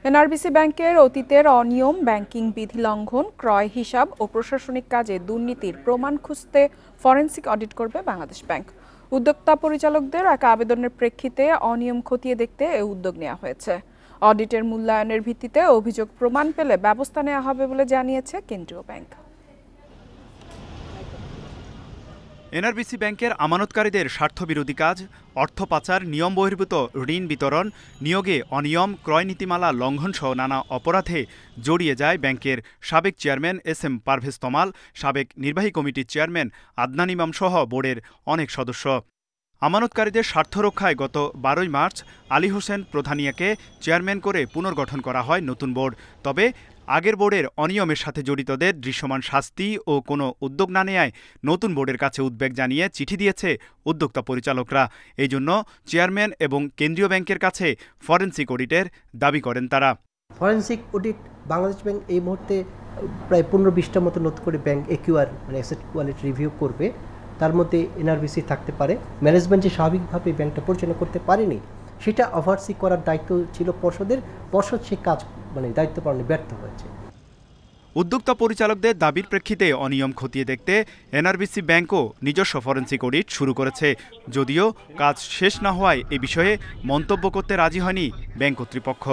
NRBC ব্যাংকের অতীতের অনিয়ম, ব্যাংকিং বিধি লঙ্ঘন, ক্রয় হিসাব ও প্রশাসনিক কাজে দুর্নীতির প্রমাণ খুঁজতে ফরেনসিক অডিট করবে বাংলাদেশ ব্যাংক। উদ্যোক্তা পরিচালকদের এক আবেদনের প্রেক্ষিতে অনিয়ম খতিয়ে দেখতে এ উদ্যোগ নেওয়া হয়েছে। অডিটের মূল্যায়নের ভিত্তিতে অভিযোগ প্রমাণ পেলে ব্যবস্থা নেওয়া হবে বলে জানিয়েছে কেন্দ্রীয় ব্যাংক। এনআরবিসি ব্যাংকের আমানতকারীদের স্বার্থবিরোধী কাজ, অর্থ পাচার, নিয়ম বহির্ভূত ঋণ বিতরণ, নিয়োগে অনিয়ম, ক্রয় নীতিমালা লঙ্ঘনসহ নানা অপরাধে জড়িয়ে যায় ব্যাংকের সাবেক চেয়ারম্যান এস.এম. পারভেজ তমাল, সাবেক নির্বাহী কমিটির চেয়ারম্যান আদনান ইমাম সহ বোর্ডের অনেক সদস্য। আমানতকারীদের স্বার্থ রক্ষায় গত 12 মার্চ আলী হোসেন প্রধানিয়াকে চেয়ারম্যান করে পুনর্গঠন করা হয় নতুন বোর্ড। তবে আগের বোর্ডের অনিয়মের সাথে জড়িতদের দৃশ্যমান শাস্তি ও কোনো উদ্যোগ না নেয়ায় নতুন বোর্ডের কাছে উদ্বেগ জানিয়ে চিঠি দিয়েছে উদ্যোক্তা পরিচালকরা। এই জন্য চেয়ারম্যান এবং কেন্দ্রীয় ব্যাংকের কাছে ফরেনসিক অডিটের দাবি করেন তারা। ফরেনসিক অডিট বাংলাদেশ ব্যাংক এই মুহূর্তে প্রায় 15-20টার মতো নতুন করে ব্যাংক একিউআর মানে অ্যাসেট কোয়ালিটি রিভিউ করবে। তার মধ্যে এনআরবিসি থাকতে পারে। ম্যানেজমেন্ট যে স্বাভাবিকভাবে ব্যাংকটা পরিচালনা করতে পারেনি সেটা ওভারসি করার দায়িত্ব ছিল পর্ষদের। পর্ষদ সে কাজ দায়িত্ব পালনে ব্যর্থ হয়েছে। উদ্যোক্তা পরিচালকদের দাবির প্রেক্ষিতে অনিয়ম খতিয়ে দেখতে এনআরবিসি ব্যাংকও নিজস্ব ফরেনসিক অডিট শুরু করেছে। যদিও কাজ শেষ না হওয়ায় এ বিষয়ে মন্তব্য করতে রাজি হয়নি ব্যাংক কর্তৃপক্ষ।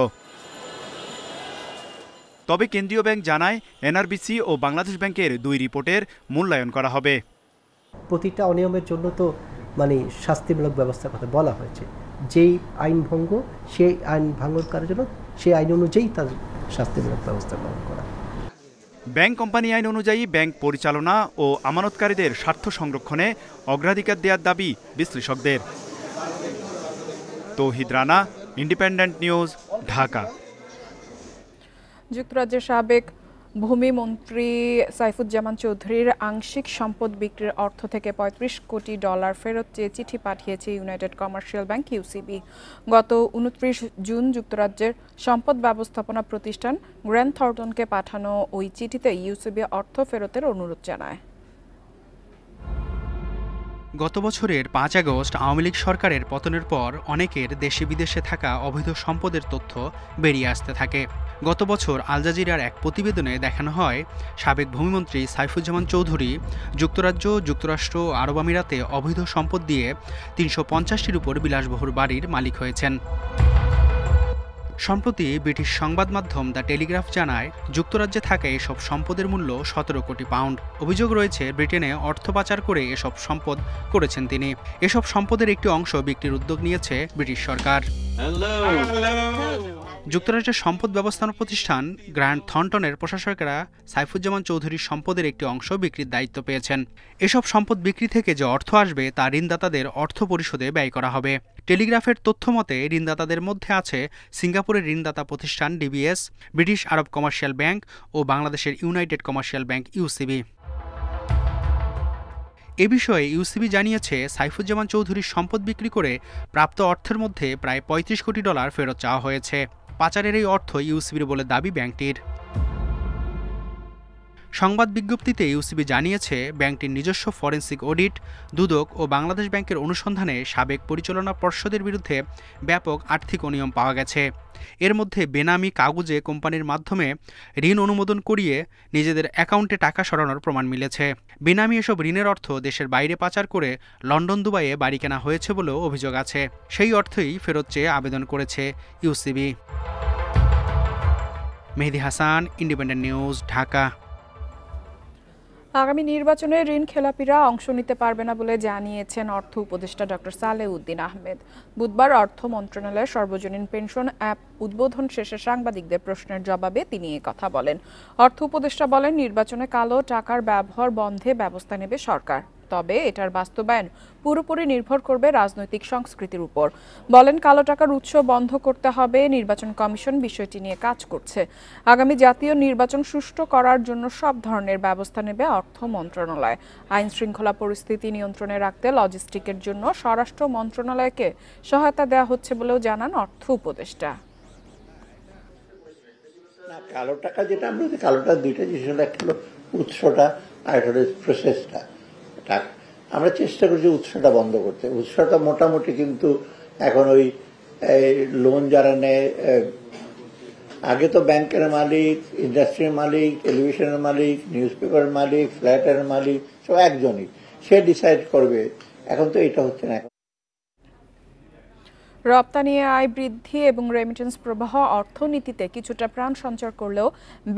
তবে কেন্দ্রীয় ব্যাংক জানায় এনআরবিসি ও বাংলাদেশ ব্যাংকের 2 রিপোর্টের মূল্যায়ন করা হবে। প্রতিটা অনিয়মের জন্য তো শাস্তিমূলক ব্যবস্থার কথা বলা হয়েছে। যেই আইন ভঙ্গ সেই আইন ভঙ্গ করার জন্য সেই আইন অনুযায়ী তার শাস্তিমূলক ব্যবস্থা গ্রহণ করা। ব্যাংক কোম্পানি আইন অনুযায়ী ব্যাংক পরিচালনা ও আমানতকারীদের স্বার্থ সংরক্ষণে অগ্রাধিকার দেওয়ার দাবি বিশ্লেষকদের। তৌহিদ রানা, ইন্ডিপেন্ডেন্ট নিউজ, ঢাকা। যুক্তরাজ্যের সাবেক ভূমিমন্ত্রী সাইফুজ্জামান চৌধুরীর আংশিক সম্পদ বিক্রির অর্থ থেকে $35 কোটি ফেরত চেয়ে চিঠি পাঠিয়েছে ইউনাইটেড কমার্শিয়াল ব্যাংক ইউসিবি। গত 29 জুন যুক্তরাজ্যের সম্পদ ব্যবস্থাপনা প্রতিষ্ঠান গ্র্যান্ট থর্নটনকে পাঠানো ওই চিঠিতে ইউসিবি অর্থ ফেরতের অনুরোধ জানায়। গত বছরের 5 আগস্ট আওয়ামী লীগ সরকারের পতনের পর অনেকের দেশে বিদেশে থাকা অবৈধ সম্পদের তথ্য বেরিয়ে আসতে থাকে। গত বছর আল জাজিরার এক প্রতিবেদনে দেখানো হয় সাবেক ভূমিমন্ত্রী সাইফুজ্জামান চৌধুরী যুক্তরাজ্য, যুক্তরাষ্ট্র, আরব আমিরাতে অবৈধ সম্পদ দিয়ে 350টির উপর বিলাসবহুল বাড়ির মালিক হয়েছেন। সম্প্রতি ব্রিটিশ সংবাদ মাধ্যম দ্য টেলিগ্রাফ জানায় যুক্তরাজ্যে থাকা এসব সম্পদের মূল্য 17 কোটি পাউন্ড। অভিযোগ রয়েছে ব্রিটেনে অর্থ পাচার করে এসব সম্পদ করেছেন তিনি। এসব সম্পদের একটি অংশ বিক্রির উদ্যোগ নিয়েছে ব্রিটিশ সরকার। যুক্তরাজ্যের সম্পদ ব্যবস্থাপনা প্রতিষ্ঠান গ্র্যান্ট থর্নটনের প্রশাসকেরা সাইফুজ্জামান চৌধুরীর সম্পদের একটি অংশ বিক্রির দায়িত্ব পেয়েছেন। এসব সম্পদ বিক্রি থেকে যে অর্থ আসবে তা ঋণদাতাদের অর্থ পরিশোধে ব্যয় করা হবে। টেলিগ্রাফের তথ্য মতে ঋণদাতাদের মধ্যে আছে সিঙ্গাপুরের ঋণদাতা প্রতিষ্ঠান ডিবিএস, ব্রিটিশ আরব কমার্শিয়াল ব্যাংক ও বাংলাদেশের ইউনাইটেড কমার্শিয়াল ব্যাংক ইউসিবি। এ বিষয়ে ইউসিবি জানিয়েছে সাইফুজ্জামান চৌধুরীর সম্পদ বিক্রি করে প্রাপ্ত অর্থের মধ্যে প্রায় $35 কোটি ফেরত চাওয়া হয়েছে। পাচারের এই অর্থ ইউসিবির বলে দাবি ব্যাংকটির। সংবাদ বিজ্ঞপ্তিতে ইউসিবি জানিয়েছে ব্যাংকটির নিজস্ব ফরেনসিক অডিট, দুদক ও বাংলাদেশ ব্যাংকের অনুসন্ধানে সাবেক পরিচালনা পর্ষদের বিরুদ্ধে ব্যাপক আর্থিক অনিয়ম পাওয়া গেছে। এর মধ্যে বেনামি কাগজে কোম্পানির মাধ্যমে ঋণ অনুমোদন করিয়ে নিজেদের অ্যাকাউন্টে টাকা সরানোর প্রমাণ মিলেছে। বেনামি এসব ঋণের অর্থ দেশের বাইরে পাচার করে লন্ডন, দুবাইয়ে বাড়ি কেনা হয়েছে বলেও অভিযোগ আছে। সেই অর্থই ফেরত চেয়ে আবেদন করেছে ইউসিবি। মেহেদী হাসান, ইন্ডিপেন্ডেন্ট নিউজ, ঢাকা। আগামী নির্বাচনে ঋণ খেলাপিরা অংশ নিতে পারবে না বলে জানিয়েছেন অর্থ উপদেষ্টা ডক্টর সালেউদ্দিন আহমেদ। বুধবার অর্থ মন্ত্রণালয়ের সর্বজনীন পেনশন অ্যাপ উদ্বোধন শেষে সাংবাদিকদের প্রশ্নের জবাবে তিনি এ কথা বলেন। অর্থ উপদেষ্টা বলেন, নির্বাচনে কালো টাকার ব্যবহার বন্ধে ব্যবস্থা নেবে সরকার। তবে এটার বাস্তবায়ন পুরোপুরি নির্ভর করবে রাজনৈতিক সংস্কৃতির উপর। বলেন, কালো টাকার উৎস বন্ধ করতে হবে। নির্বাচন কমিশন বিষয়টি নিয়ে কাজ করছে। আগামী জাতীয় নির্বাচন সুষ্ঠু করার জন্য সব ধরনের ব্যবস্থা নেবে অর্থ মন্ত্রণালয়। আইন শৃঙ্খলা পরিস্থিতি নিয়ন্ত্রণে রাখতে লজিস্টিকের জন্য স্বরাষ্ট্র মন্ত্রণালয়কে সহায়তা দেওয়া হচ্ছে বলেও জানান অর্থ উপদেষ্টা। কালো টাকা যেটা আমরা কালো টাকা দুইটা জিনিস, একটা হলো উৎসটা আর একটা হলো প্রসেসটা। আমরা চেষ্টা করছি উৎসটা বন্ধ করতে। উৎসটা মোটামুটি কিন্তু এখন ওই লোন যারা নেয় আগে তো ব্যাংকের মালিক, ইন্ডাস্ট্রির মালিক, টেলিভিশনের মালিক, নিউজ পেপারের মালিক, ফ্ল্যাটের মালিক, সব একজনই, সে ডিসাইড করবে। এখন তো এটা হচ্ছে না। রপ্তানি আয় বৃদ্ধি এবং রেমিটেন্স প্রবাহ অর্থনীতিতে কিছুটা প্রাণ সঞ্চার করলেও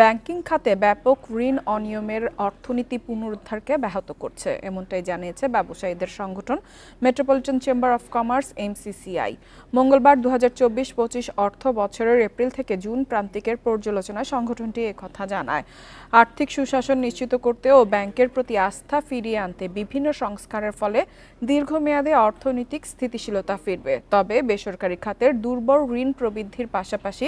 ব্যাংকিং খাতে ব্যাপক ঋণ অনিয়মের অর্থনীতি পুনরুদ্ধারকে ব্যাহত করছে, এমনটাই জানিয়েছে ব্যবসায়ীদের সংগঠন metropolitan chamber of commerce MCCI। মঙ্গলবার 2024-25 অর্থ বছরের এপ্রিল থেকে জুন প্রান্তিকের পর্যালোচনায় সংগঠনটি একথা জানায়। আর্থিক সুশাসন নিশ্চিত করতে ও ব্যাংকের প্রতি আস্থা ফিরিয়ে আনতে বিভিন্ন সংস্কারের ফলে দীর্ঘমেয়াদে অর্থনৈতিক স্থিতিশীলতা ফিরবে। তবে বেসরকারি খাতের দুর্বল ঋণ প্রবৃদ্ধির পাশাপাশি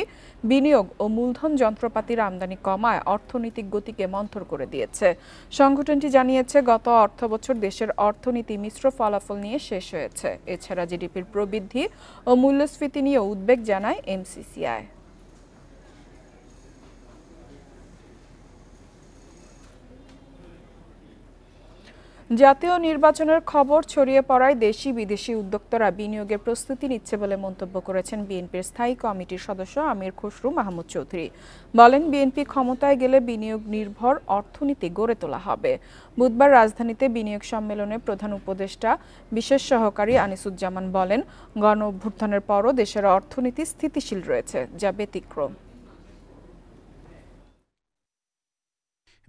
বিনিয়োগ ও মূলধন যন্ত্রপাতির আমদানি কমায় অর্থনৈতিক গতিকে মন্থর করে দিয়েছে। সংগঠনটি জানিয়েছে, গত অর্থবছর দেশের অর্থনীতি মিশ্র ফলাফল নিয়ে শেষ হয়েছে। এছাড়া জিডিপির প্রবৃদ্ধি ও মূল্যস্ফীতি নিয়ে উদ্বেগ জানায় MCCI। জাতীয় নির্বাচনের খবর ছড়িয়ে পড়ায় দেশি বিদেশি উদ্যোক্তারা বিনিয়োগের প্রস্তুতি নিচ্ছে বলে মন্তব্য করেছেন বিএনপির স্থায়ী কমিটির সদস্য আমির খসরু মাহমুদ চৌধুরী। বলেন, বিএনপি ক্ষমতায় গেলে বিনিয়োগ নির্ভর অর্থনীতি গড়ে তোলা হবে। বুধবার রাজধানীতে বিনিয়োগ সম্মেলনে প্রধান উপদেষ্টা বিশেষ সহকারী আনিসুজ্জামান বলেন, গণ অভ্যুত্থানের পরও দেশের অর্থনীতি স্থিতিশীল রয়েছে, যা ব্যতিক্রম।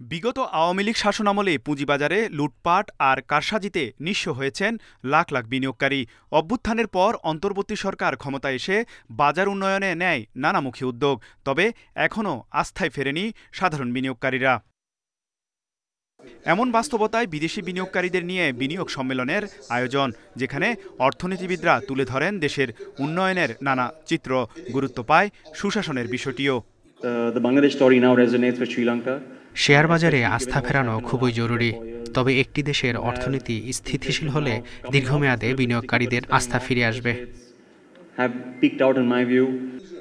বিগত আওয়ামী লীগ শাসনামলে পুঁজিবাজারে লুটপাট আর কারসাজিতে নিঃস্ব হয়েছেন লাখ লাখ বিনিয়োগকারী। অভ্যুত্থানের পর অন্তর্বর্তী সরকার ক্ষমতায় এসে বাজার উন্নয়নে নেয় নানামুখী উদ্যোগ, তবে এখনও আস্থায় ফেরেনি সাধারণ বিনিয়োগকারীরা। এমন বাস্তবতায় বিদেশি বিনিয়োগকারীদের নিয়ে বিনিয়োগ সম্মেলনের আয়োজন, যেখানে অর্থনীতিবিদরা তুলে ধরেন দেশের উন্নয়নের নানা চিত্র। গুরুত্ব পায় সুশাসনের বিষয়টিও। শেয়ার বাজারে আস্থা ফেরানো খুবই জরুরি, তবে একটি দেশের অর্থনীতি স্থিতিশীল হলে দীর্ঘমেয়াদে বিনিয়োগকারীদের আস্থা ফিরে আসবে।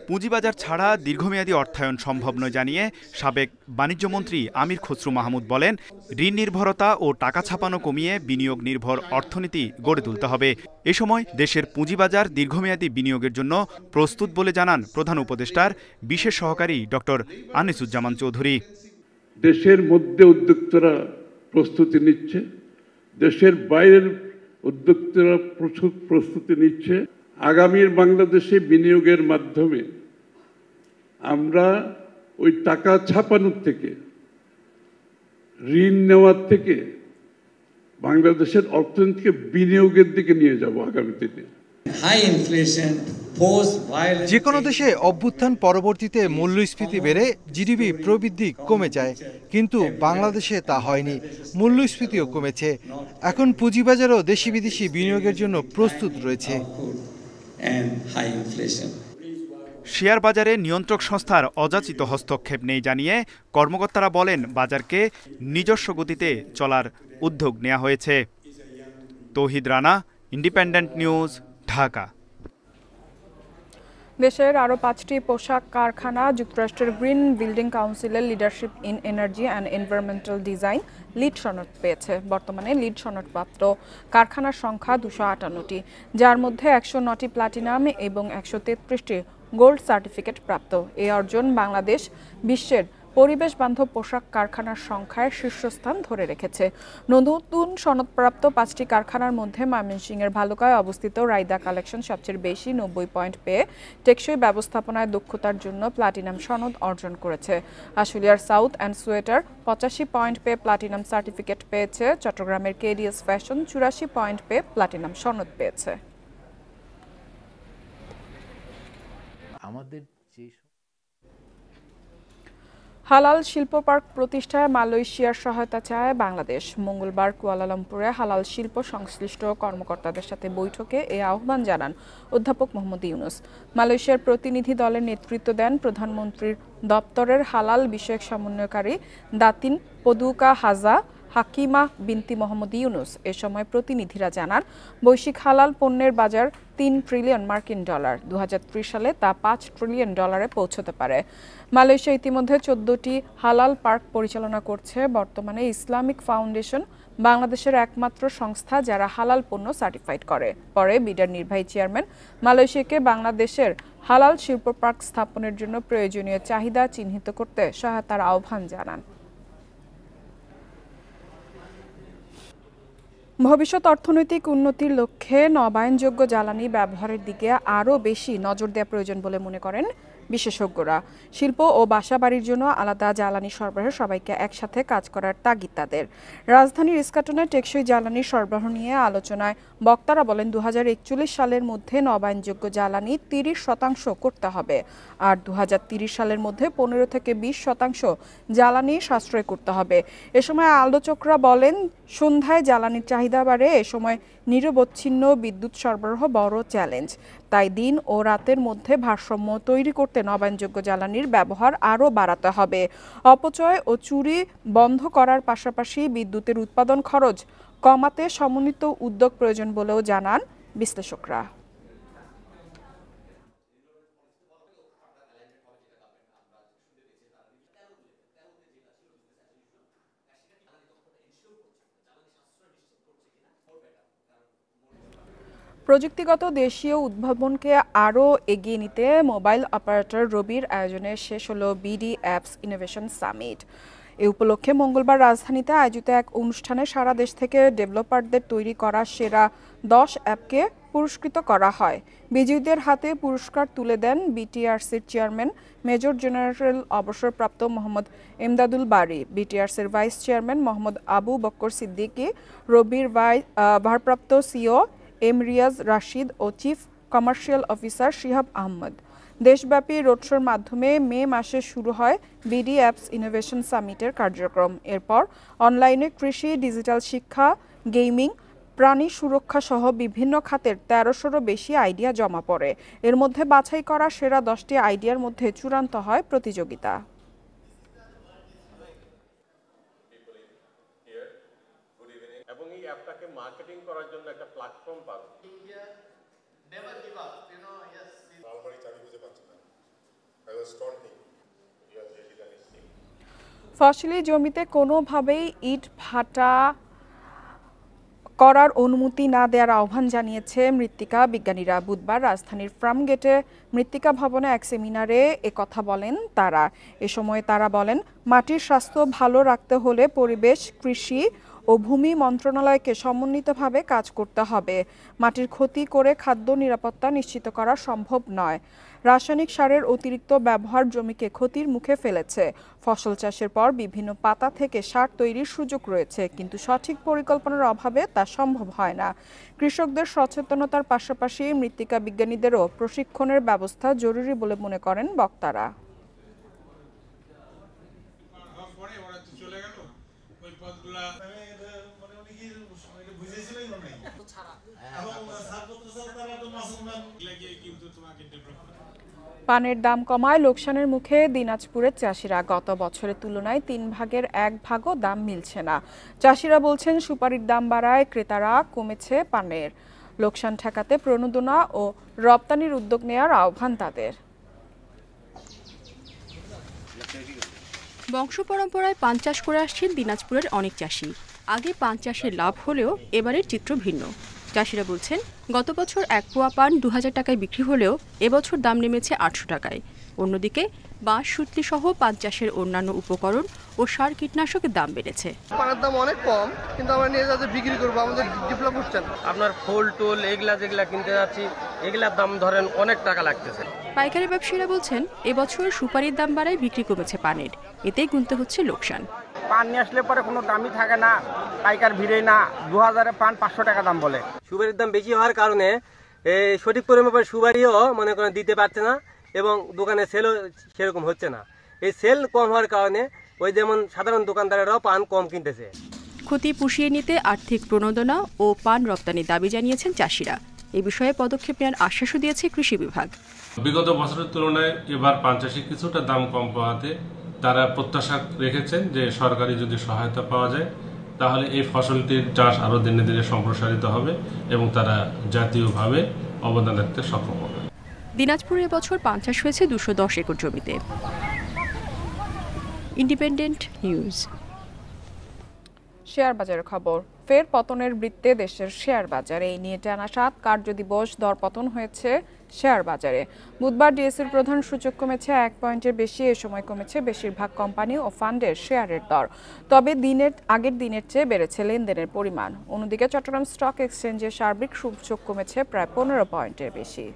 পুঁজিবাজার ছাড়া দীর্ঘমেয়াদী অর্থায়ন সম্ভব নয় জানিয়ে সাবেক বাণিজ্যমন্ত্রী আমির খসরু মাহমুদ বলেন, ঋণ নির্ভরতা ও টাকা ছাপানো কমিয়ে বিনিয়োগ নির্ভর অর্থনীতি গড়ে তুলতে হবে। এ সময় দেশের পুঁজিবাজার দীর্ঘমেয়াদী বিনিয়োগের জন্য প্রস্তুত বলে জানান প্রধান উপদেষ্টার বিশেষ সহকারী ডক্টর আনিসুজ্জামান চৌধুরী। দেশের মধ্যে উদ্যোক্তারা প্রস্তুতি নিচ্ছে, দেশের বাইরের উদ্যোক্তারা প্রচুর প্রস্তুতি নিচ্ছে। আগামীর বাংলাদেশে বিনিয়োগের মাধ্যমে আমরা ওই টাকা ছাপানোর থেকে, ঋণ নেওয়ার থেকে বাংলাদেশের অর্থনীতিকে বিনিয়োগের দিকে নিয়ে যাব আগামী দিনে। যে কোনো দেশে অভ্যুত্থান পরবর্তীতে মূল্যস্ফীতি বেড়ে জিডিপি প্রবৃদ্ধি কমে যায়, কিন্তু বাংলাদেশে তা হয়নি, মূল্যস্ফীতিও কমেছে। এখন পুঁজিবাজারও দেশি বিদেশি বিনিয়োগের জন্য প্রস্তুত রয়েছে। শেয়ার বাজারে নিয়ন্ত্রক সংস্থার অযাচিত হস্তক্ষেপ নেই জানিয়ে কর্মকর্তারা বলেন, বাজারকে নিজস্ব গতিতে চলার উদ্যোগ নেওয়া হয়েছে। তৌহিদ রানা, ইন্ডিপেন্ডেন্ট নিউজ, ঢাকা। দেশের আরও 5টি পোশাক কারখানা যুক্তরাষ্ট্রের গ্রিন বিল্ডিং কাউন্সিলের leadership in energy and environmental design lead সনদ পেয়েছে। বর্তমানে লিড সনদপ্রাপ্ত কারখানার সংখ্যা 258টি, যার মধ্যে 109টি প্লাটিনাম এবং 133টি গোল্ড সার্টিফিকেট প্রাপ্ত। এই অর্জন বাংলাদেশ বিশ্বের পরিবেশ বান্ধব পোশাক কারখানার সংখ্যায় শীর্ষস্থান ধরে রেখেছে। নতুন সনদপ্রাপ্ত 5টি কারখানার মধ্যে ময়মনসিংহের ভালুকায় অবস্থিত রাইদা কালেকশন সবচেয়ে বেশি 90 পয়েন্ট পেয়ে টেকসই ব্যবস্থাপনায় দক্ষতার জন্য প্লাটিনাম সনদ অর্জন করেছে। আশুলিয়ার সাউথ অ্যান্ড সোয়েটার 85 পয়েন্ট পেয়ে প্লাটিনাম সার্টিফিকেট পেয়েছে। চট্টগ্রামের কেডিএস ফ্যাশন 84 পয়েন্ট পেয়ে প্লাটিনাম সনদ পেয়েছে। হালাল শিল্প পার্ক প্রতিষ্ঠায় মালয়েশিয়ার সহায়তা চায় বাংলাদেশ। মঙ্গলবার কুয়ালালামপুরে হালাল শিল্প সংশ্লিষ্ট কর্মকর্তাদের সাথে বৈঠকে এ আহ্বান জানান অধ্যাপক মোহাম্মদ ইউনুস। মালয়েশিয়ার প্রতিনিধি দলের নেতৃত্ব দেন প্রধানমন্ত্রীর দপ্তরের হালাল বিষয়ক সমন্বয়কারী দাতিন পদুকা হাজা। হাকিমা বিনতি মোহাম্মদ ইউনুস। এ সময় প্রতিনিধিরা জানান, বৈশ্বিক হালাল পণ্যের বাজার 3 ট্রিলিয়ন মার্কিন ডলার। 2030 সালে তা 5 ট্রিলিয়ন ডলারে পৌঁছতে পারে। মালয়েশিয়া ইতিমধ্যে 14টি হালাল পার্ক পরিচালনা করছে। বর্তমানে ইসলামিক ফাউন্ডেশন বাংলাদেশের একমাত্র সংস্থা যারা হালাল পণ্য সার্টিফাইড করে। পরে বিডার নির্বাহী চেয়ারম্যান মালয়েশিয়াকে বাংলাদেশের হালাল শিল্প পার্ক স্থাপনের জন্য প্রয়োজনীয় চাহিদা চিহ্নিত করতে সহায়তার আহ্বান জানান। ভবিষ্যৎ অর্থনৈতিক উন্নতির লক্ষ্যে নবায়নযোগ্য জ্বালানি ব্যবহারের দিকে আরও বেশি নজর দেওয়া প্রয়োজন বলে মনে করেন বিশেষজ্ঞরা। শিল্প ও বাসাবাড়ির জন্য আলাদা জ্বালানি সরবরাহে সবাইকে একসাথে কাজ করার তাগিদ তাদের। রাজধানীর ইস্কাটনে টেকসই জ্বালানি সরবরাহ নিয়ে আলোচনায় বক্তারা বলেন, 2041 সালের মধ্যে নবায়নযোগ্য জ্বালানি 30% করতে হবে, আর 2030 সালের মধ্যে 15 থেকে 20% জ্বালানি সাশ্রয় করতে হবে। এ সময় আলোচকরা বলেন, সন্ধ্যায় জ্বালানির চাহিদা বাড়ে। এ সময় নিরবচ্ছিন্ন বিদ্যুৎ সরবরাহ বড় চ্যালেঞ্জ। তাই দিন ও রাতের মধ্যে ভারসাম্য তৈরি করতে নবায়নযোগ্য জ্বালানির ব্যবহার আরও বাড়াতে হবে। অপচয় ও চুরি বন্ধ করার পাশাপাশি বিদ্যুতের উৎপাদন খরচ কমাতে সমন্বিত উদ্যোগ প্রয়োজন বলেও জানান বিশ্লেষকরা। প্রযুক্তিগত দেশীয় উদ্ভাবনকে আরও এগিয়ে নিতে মোবাইল অপারেটর রবির আয়োজনে শেষ হলো বিডি অ্যাপস ইনোভেশন সামিট। এ উপলক্ষে মঙ্গলবার রাজধানীতে আয়োজিত এক অনুষ্ঠানে সারা দেশ থেকে ডেভেলপারদের তৈরি করা সেরা 10 অ্যাপকে পুরস্কৃত করা হয়। বিজয়ীদের হাতে পুরস্কার তুলে দেন বিটিআরসির চেয়ারম্যান মেজর জেনারেল অবসরপ্রাপ্ত মোহাম্মদ এমদাদুল বারী, বিটিআরসির ভাইস চেয়ারম্যান মোহাম্মদ আবু বক্কর সিদ্দিকী, রবির ভারপ্রাপ্ত সিও এম রিয়াজ রাশিদ ও chief commercial officer Shihab Ahmed. দেশব্যাপী রোড শোর মাধ্যমে মে মাসে শুরু হয় বিডি অ্যাপস ইনোভেশন সামিটের কার্যক্রম। এরপর অনলাইনে কৃষি, ডিজিটাল শিক্ষা, গেমিং, প্রাণী সুরক্ষা সহ বিভিন্ন খাতের 1300-রও বেশি আইডিয়া জমা পড়ে। এর মধ্যে বাছাই করা সেরা 10টি আইডিয়ার মধ্যে চূড়ান্ত হয় প্রতিযোগিতা। এবং এই অ্যাপটাকে মার্কেটিং করার জন্য একটা প্ল্যাটফর্ম পাবে। ফসলি জমিতে কোনোভাবেই ইট ভাটা করার অনুমতি না দেওয়ার আহ্বান জানিয়েছে মৃত্তিকা বিজ্ঞানীরা। বুধবার রাজধানীর ফার্মগেটে মৃত্তিকা ভবনে এক সেমিনারে একথা বলেন তারা। এ সময় তারা বলেন, মাটির স্বাস্থ্য ভালো রাখতে হলে পরিবেশ, কৃষি ও ভূমি মন্ত্রণালয়কে সমন্বিতভাবে কাজ করতে হবে। মাটির ক্ষতি করে খাদ্য নিরাপত্তা নিশ্চিত করা সম্ভব নয়। রাসায়নিক সারের অতিরিক্ত ব্যবহার জমিকে ক্ষতির মুখে ফেলেছে। ফসল চাষের পর বিভিন্ন পাতা থেকে সার তৈরির সুযোগ রয়েছে, কিন্তু সঠিক পরিকল্পনার অভাবে তা সম্ভব হয় না। কৃষকদের সচেতনতার পাশাপাশি মৃত্তিকা বিজ্ঞানীদেরও প্রশিক্ষণের ব্যবস্থা জরুরি বলে মনে করেন বক্তারা। পানের দাম কমায় লোকসানের মুখে দিনাজপুরের চাষিরা। গত বছরের তুলনায় 3 ভাগের 1 ভাগও দাম মিলছে না। চাষিরা বলছেন, সুপারির দাম বাড়ায় ক্রেতারা কমেছে পানের। লোকসান ঠেকাতে প্রণোদনা ও রপ্তানির উদ্যোগ নেওয়ার আহ্বান তাদের। বংশ পরম্পরায় পান চাষ করে আসছেন দিনাজপুরের অনেক চাষি। আগে পান চাষের লাভ হলেও এবারের চিত্র ভিন্ন। চাষিরা বলছেন, গত বছর 1 পোয়া পান 2000 টাকায় বিক্রি হলেও এবছর দাম নেমেছে 800 টাকায়। অন্যদিকে বাঁশ, সুতলি সহ পান চাষের অন্যান্য উপকরণ ও সার কীটনাশকের দাম বেড়েছে। পানের দাম অনেক কম, কিন্তু আমরা নিয়ে যাতে বিক্রি করবো আমাদের ডেভেলপ হচ্ছে না। আপনার ফুল টুল এগুলা যেগুলা কিনতে যাচ্ছি এগুলার দাম ধরেন অনেক টাকা লাগতেছে। পাইকারি ব্যবসায়ীরা বলছেন, এবছর সুপারির দাম বাড়ায় বিক্রি কমেছে পানের, এতেই গুনতে হচ্ছে লোকসান। পান নিয়ে আসলে পরে কোনো দামই থাকে না, পাইকার ভিড়ে না। 2000-এ পান 500 টাকা দাম বলে। সুপারির দাম বেশি হওয়ার কারণে সঠিক পরিমাণে সুপারিও মনে করেন দিতে পারছে না এবং দোকানে সেলও সেরকম হচ্ছে না। এই সেল কম হওয়ার কারণে ওই যেমন সাধারণ দোকানদারেরাও পান কম কিনতেছে। ক্ষতি পুষিয়ে নিতে আর্থিক প্রণোদনা ও পান রপ্তানির দাবি জানিয়েছেন চাষিরা। এই বিষয়ে পদক্ষেপ নেওয়ার আশ্বাসও দিয়েছে কৃষি বিভাগ। বিগত বছরের তুলনায় এবার পান চাষে কিছুটা দাম কম পাওয়াতে তারা প্রত্যাশা রেখেছেন যে সরকারি যদি সহায়তা পাওয়া যায় তাহলে এই ফসলটির চাষ আরও দিনে দিনে সম্প্রসারিত হবে এবং তারা জাতীয়ভাবে অবদান রাখতে সক্ষম হবে। দিনাজপুরে এবছর পান চাষ হয়েছে 210 একর জমিতে। Independent news. শেয়ার বাজারের খবর। ফের পতনের বৃত্তে দেশের শেয়ার বাজারে। এই নিয়ে টানা 7 কার্যদিবস দরপতন হয়েছে শেয়ার বাজারে। বুধবার ডিএসইর প্রধান সূচক কমেছে 1 পয়েন্টের বেশি। এ সময় কমেছে বেশিরভাগ কোম্পানি ও ফান্ডের শেয়ারের দর। তবে আগের দিনের চেয়ে বেড়েছে লেনদেনের পরিমাণ। অন্যদিকে চট্টগ্রাম স্টক এক্সচেঞ্জের সার্বিক সূচক কমেছে প্রায় 15 পয়েন্টের বেশি।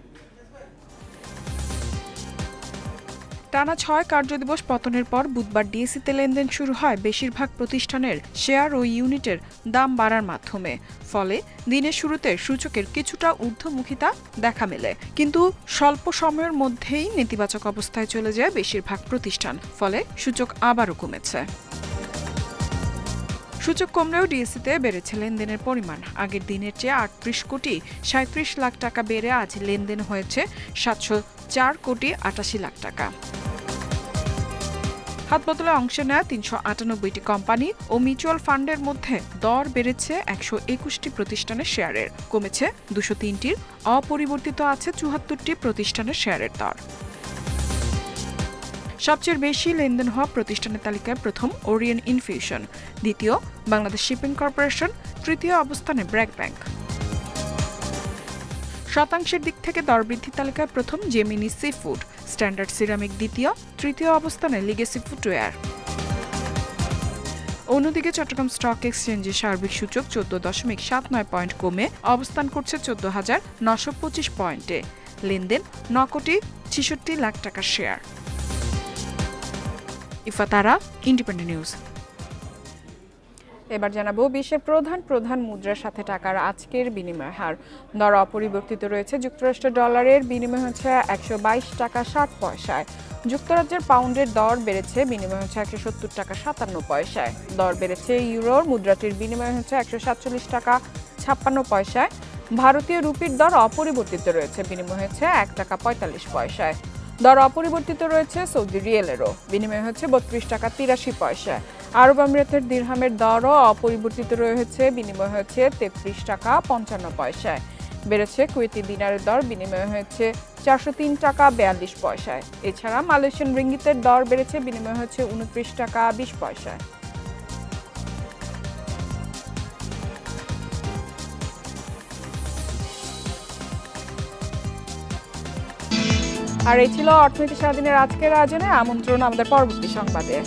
টানা 6 কার্যদিবস পতনের পর বুধবার ডিএসইতে লেনদেন শুরু হয় বেশিরভাগ প্রতিষ্ঠানের শেয়ার ও ইউনিটের দাম বাড়ার মাধ্যমে। ফলে দিনের শুরুতে সূচকের কিছুটা ঊর্ধ্বমুখিতা দেখা মেলে, কিন্তু স্বল্প সময়ের মধ্যেই নেতিবাচক অবস্থায় চলে যায় বেশিরভাগ প্রতিষ্ঠান। ফলে সূচক আবারও কমেছে। সূচক কমলেও ডিএসইতে বেড়েছে লেনদেনের পরিমাণ। আগের দিনের চেয়ে 38 কোটি 37 লাখ টাকা বেড়ে আজ লেনদেন হয়েছে 704 কোটি 88 লাখ টাকা। হাতবদলে অংশ নেয়া 398টি কোম্পানি ও মিউচুয়াল ফান্ডের মধ্যে দর বেড়েছে 121টি প্রতিষ্ঠানের শেয়ারের, কমেছে 203টির, অপরিবর্তিত আছে 74টি প্রতিষ্ঠানের শেয়ারের দর। সবচেয়ে বেশি লেনদেন হওয়া প্রতিষ্ঠানের তালিকায় প্রথম ওরিয়েন্ট ইনফিউশন, দ্বিতীয় বাংলাদেশ শিপিং কর্পোরেশন, তৃতীয় অবস্থানে ব্র্যাক ব্যাংক। শতাংশের দিক থেকে দরবৃদ্ধি তালিকায় প্রথম Gemini sea food, standard ceramic দ্বিতীয়, তৃতীয় অবস্থানে লিগেসি ফুটওয়্যার। অন্যদিকে চট্টগ্রাম স্টক এক্সচেঞ্জের সার্বিক সূচক 14.79 পয়েন্ট কমে অবস্থান করছে 14,925 পয়েন্টে। লেনদেন 9 কোটি 66 লাখ টাকার শেয়ার। ইফাতারা, independent news. এবার জানাবো বিশ্বের প্রধান মুদ্রার সাথে টাকার আজকের বিনিময় হার। দর অপরিবর্তিত রয়েছে। যুক্তরাষ্ট্রের ডলারের বিনিময় হচ্ছে 122 টাকা 60 পয়সায়। যুক্তরাজ্যের পাউন্ডের দর বেড়েছে, বিনিময় হচ্ছে 170 টাকা 57 পয়সায়। দর বেড়েছে ইউরোর মুদ্রাটির বিনিময় হচ্ছে 147 টাকা 56 পয়সায়। ভারতীয় রুপির দর অপরিবর্তিত রয়েছে, বিনিময় হচ্ছে 1 টাকা 45 পয়সায়। দর অপরিবর্তিত রয়েছে সৌদি রিয়েলেরও, বিনিময় হচ্ছে 32 টাকা 83 পয়সায়। আরব আমিরাতের দিরহামের দরও অপরিবর্তিত রয়েছে, বিনিময় হচ্ছে 33 টাকা 55 পয়সায়। বেড়েছে কুয়েতি দিনারের দর, বিনিময় হয়েছে 403 টাকা 42 পয়সায়। এছাড়া মালয়েশিয়ান রিঙ্গিতের দর বেড়েছে, বিনিময় হচ্ছে 29 টাকা 20 পয়সায়। আর এই ছিল অর্থনীতি সারাদিনের আজকের আয়োজনে। আমন্ত্রণ আমাদের পরবর্তী সংবাদে।